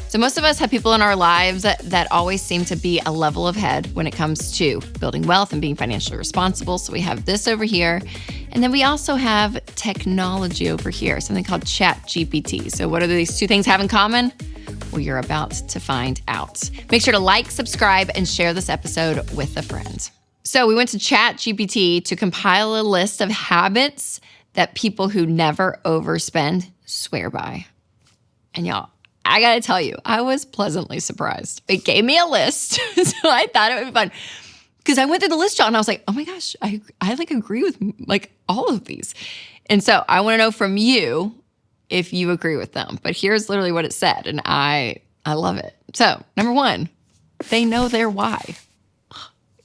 So most of us have people in our lives that always seem to be a level ahead when it comes to building wealth and being financially responsible. So we have this over here. And then we also have technology over here, something called ChatGPT. So what do these two things have in common? Well, you're about to find out. Make sure to like, subscribe, and share this episode with a friend. So we went to ChatGPT to compile a list of habits that people who never overspend swear by. And y'all, I gotta tell you, I was pleasantly surprised. It gave me a list, so I thought it would be fun. Because I went through the list, y'all, and I was like, oh my gosh, I agree with all of these. And so I wanna know from you if you agree with them. But here's literally what it said, and I love it. So, number one, they know their why.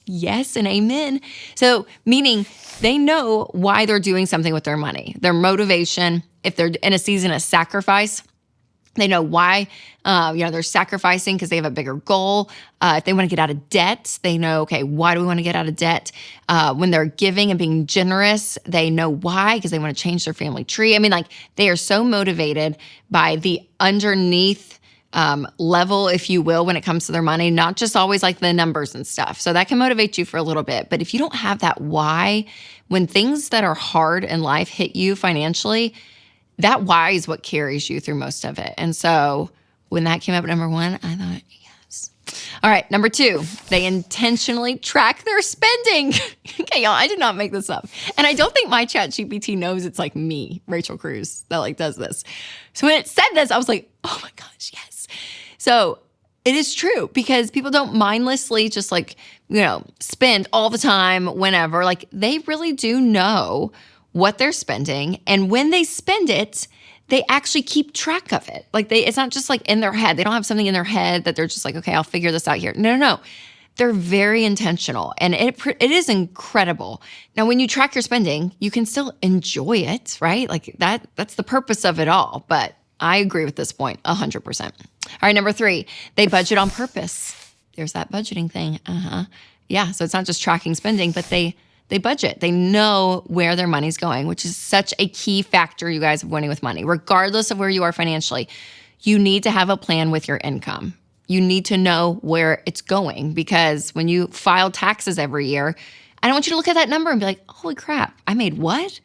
Yes and amen. So, meaning they know why they're doing something with their money, their motivation. If they're in a season of sacrifice, they know why, they're sacrificing because they have a bigger goal. If they want to get out of debt, they know, okay, why do we want to get out of debt? When they're giving and being generous, they know why, because they want to change their family tree. I mean, they are so motivated by the underneath level, if you will, when it comes to their money, not just always like the numbers and stuff. So that can motivate you for a little bit. But if you don't have that why, when things that are hard in life hit you financially, that why is what carries you through most of it. And so when that came up at number one, I thought, yes. All right, number two, they intentionally track their spending. Okay, y'all, I did not make this up. And I don't think my ChatGPT knows it's like me, Rachel Cruze, that does this. So when it said this, I was like, oh my gosh, yes. So it is true because people don't mindlessly just spend all the time whenever. They really do know what they're spending. And when they spend it, they actually keep track of it. It's not just in their head. They don't have something in their head that they're just like, okay, I'll figure this out here. No. They're very intentional. And it is incredible. Now, when you track your spending, you can still enjoy it, right? That's the purpose of it all. But I agree with this point 100%. All right, number three, they budget on purpose. There's that budgeting thing. Yeah, so it's not just tracking spending, but they budget. They know where their money's going, which is such a key factor, you guys, of winning with money. Regardless of where you are financially, you need to have a plan with your income. You need to know where it's going because when you file taxes every year, I don't want you to look at that number and be like, holy crap, I made what?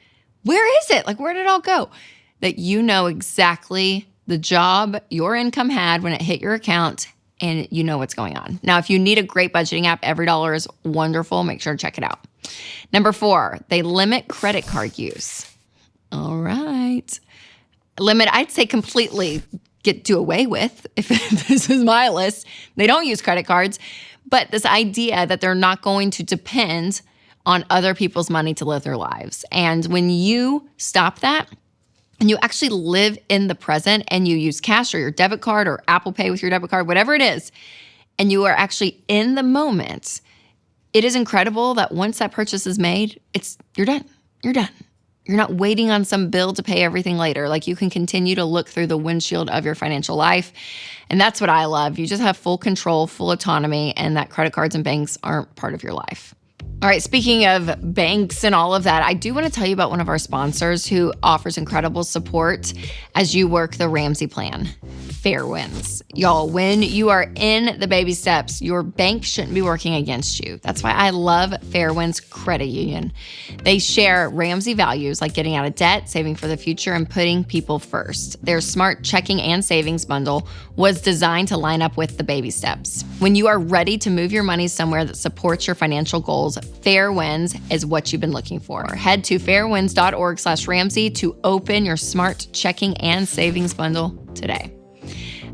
Where is it? Where did it all go? That you know exactly the job your income had when it hit your account and you know what's going on. Now, if you need a great budgeting app, Every Dollar is wonderful. Make sure to check it out. Number four, they limit credit card use. All right. Limit, I'd say completely do away with, if this is my list. They don't use credit cards, but this idea that they're not going to depend on other people's money to live their lives. And when you stop that, and you actually live in the present and you use cash or your debit card or Apple Pay with your debit card, whatever it is, and you are actually in the moment, it is incredible that once that purchase is made, you're done. You're done. You're not waiting on some bill to pay everything later. You can continue to look through the windshield of your financial life. And that's what I love. You just have full control, full autonomy, and that credit cards and banks aren't part of your life. All right, speaking of banks and all of that, I do want to tell you about one of our sponsors who offers incredible support as you work the Ramsey plan, Fairwinds. Y'all, when you are in the baby steps, your bank shouldn't be working against you. That's why I love Fairwinds Credit Union. They share Ramsey values like getting out of debt, saving for the future, and putting people first. Their smart checking and savings bundle was designed to line up with the baby steps. When you are ready to move your money somewhere that supports your financial goals, Fairwinds is what you've been looking for. Head to fairwinds.org/Ramsey to open your smart checking and savings bundle today.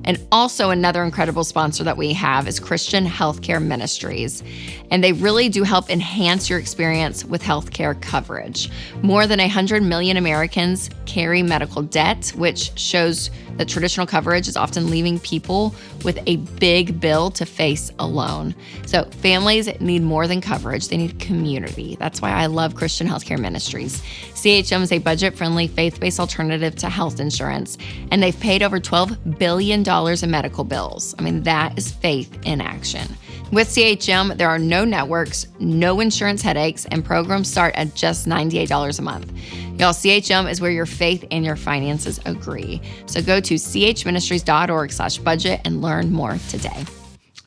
And also another incredible sponsor that we have is Christian Healthcare Ministries. And they really do help enhance your experience with healthcare coverage. More than 100 million Americans carry medical debt, which shows that traditional coverage is often leaving people with a big bill to face alone. So families need more than coverage. They need community. That's why I love Christian Healthcare Ministries. CHM is a budget-friendly, faith-based alternative to health insurance, and they've paid over $12 billion in medical bills. I mean, that is faith in action. With CHM, there are no networks, no insurance headaches, and programs start at just $98 a month. Y'all, CHM is where your faith and your finances agree. So go to chministries.org/budget and learn more today.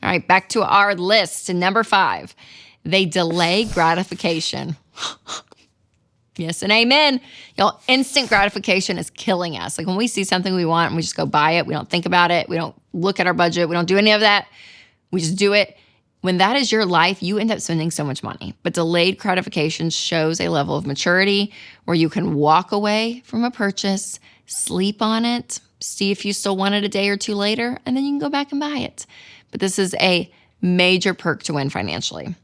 All right, back to our list. Number 5, they delay gratification. Yes and amen. Y'all, instant gratification is killing us. Like when we see something we want and we just go buy it, we don't think about it, we don't look at our budget, we don't do any of that, we just do it. When that is your life, you end up spending so much money. But delayed gratification shows a level of maturity where you can walk away from a purchase, sleep on it, see if you still want it a day or two later, and then you can go back and buy it. But this is a major perk to win financially.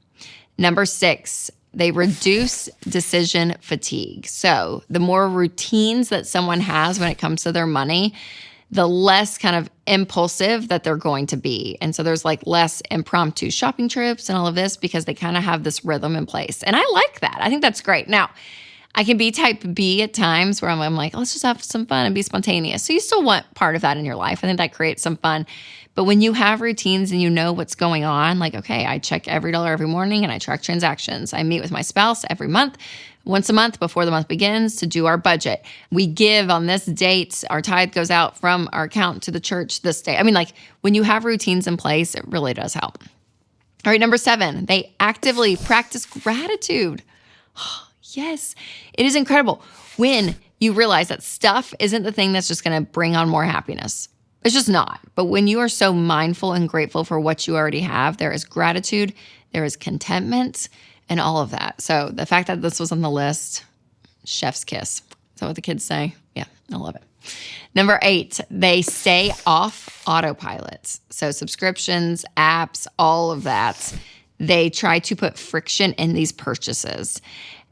Number 6, they reduce decision fatigue. So the more routines that someone has when it comes to their money, the less kind of impulsive that they're going to be. And so there's like less impromptu shopping trips and all of this because they kind of have this rhythm in place. And I like that. I think that's great. Now, I can be type B at times where I'm like, let's just have some fun and be spontaneous. So you still want part of that in your life. I think that creates some fun. But when you have routines and you know what's going on, like, okay, I check every dollar every morning and I track transactions. I meet with my spouse every month, once a month before the month begins to do our budget. We give on this date, our tithe goes out from our account to the church this day. I mean, like when you have routines in place, it really does help. All right, number 7, they actively practice gratitude. Yes, it is incredible when you realize that stuff isn't the thing that's just going to bring on more happiness. It's just not. But when you are so mindful and grateful for what you already have, there is gratitude, there is contentment, and all of that. So the fact that this was on the list, chef's kiss. Is that what the kids say? Yeah, I love it. Number 8, they stay off autopilot. So subscriptions, apps, all of that. They try to put friction in these purchases.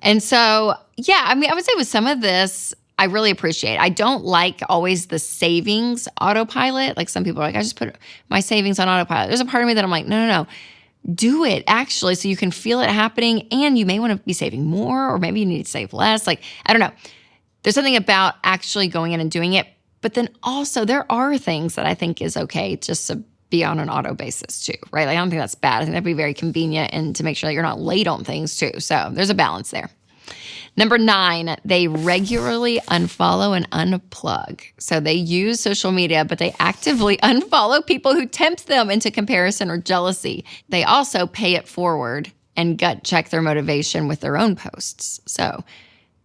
And so, yeah, I mean, I would say with some of this, I really appreciate. I don't like always the savings autopilot. Like some people are like, I just put my savings on autopilot. There's a part of me that I'm like, no. Do it actually so you can feel it happening and you may want to be saving more or maybe you need to save less. Like, I don't know. There's something about actually going in and doing it. But then also there are things that I think is okay just to be on an auto basis too, right? Like, I don't think that's bad. I think that'd be very convenient and to make sure that you're not late on things too. So there's a balance there. Number 9, they regularly unfollow and unplug. So they use social media, but they actively unfollow people who tempt them into comparison or jealousy. They also pay it forward and gut check their motivation with their own posts. So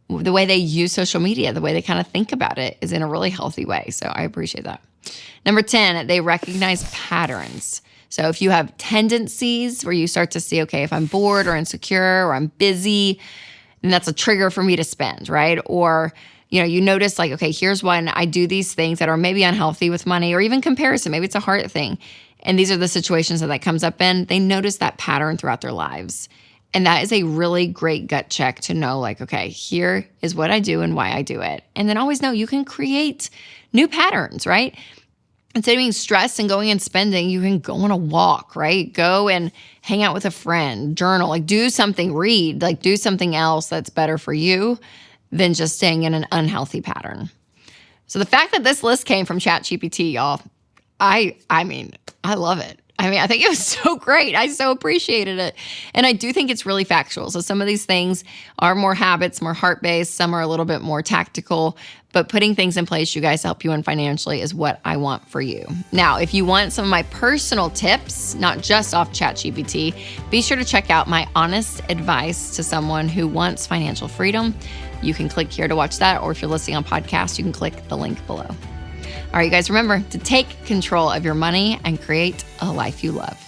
the way they use social media, the way they kind of think about it is in a really healthy way. So I appreciate that. Number 10, they recognize patterns. So if you have tendencies where you start to see, okay, if I'm bored or insecure or I'm busy, then that's a trigger for me to spend, right? Or, you notice like, okay, here's when I do these things that are maybe unhealthy with money or even comparison. Maybe it's a heart thing. And these are the situations that comes up in. They notice that pattern throughout their lives. And that is a really great gut check to know like, okay, here is what I do and why I do it. And then always know you can create new patterns, right? Instead of being stressed and going and spending, you can go on a walk, right? Go and hang out with a friend, journal, like do something, read, like do something else that's better for you than just staying in an unhealthy pattern. So the fact that this list came from ChatGPT, y'all, I mean, I love it. I mean, I think it was so great. I so appreciated it. And I do think it's really factual. So some of these things are more habits, more heart-based. Some are a little bit more tactical. But putting things in place, you guys, help you win financially is what I want for you. Now, if you want some of my personal tips, not just off ChatGPT, be sure to check out my honest advice to someone who wants financial freedom. You can click here to watch that. Or if you're listening on podcast, you can click the link below. All right, you guys, remember to take control of your money and create a life you love.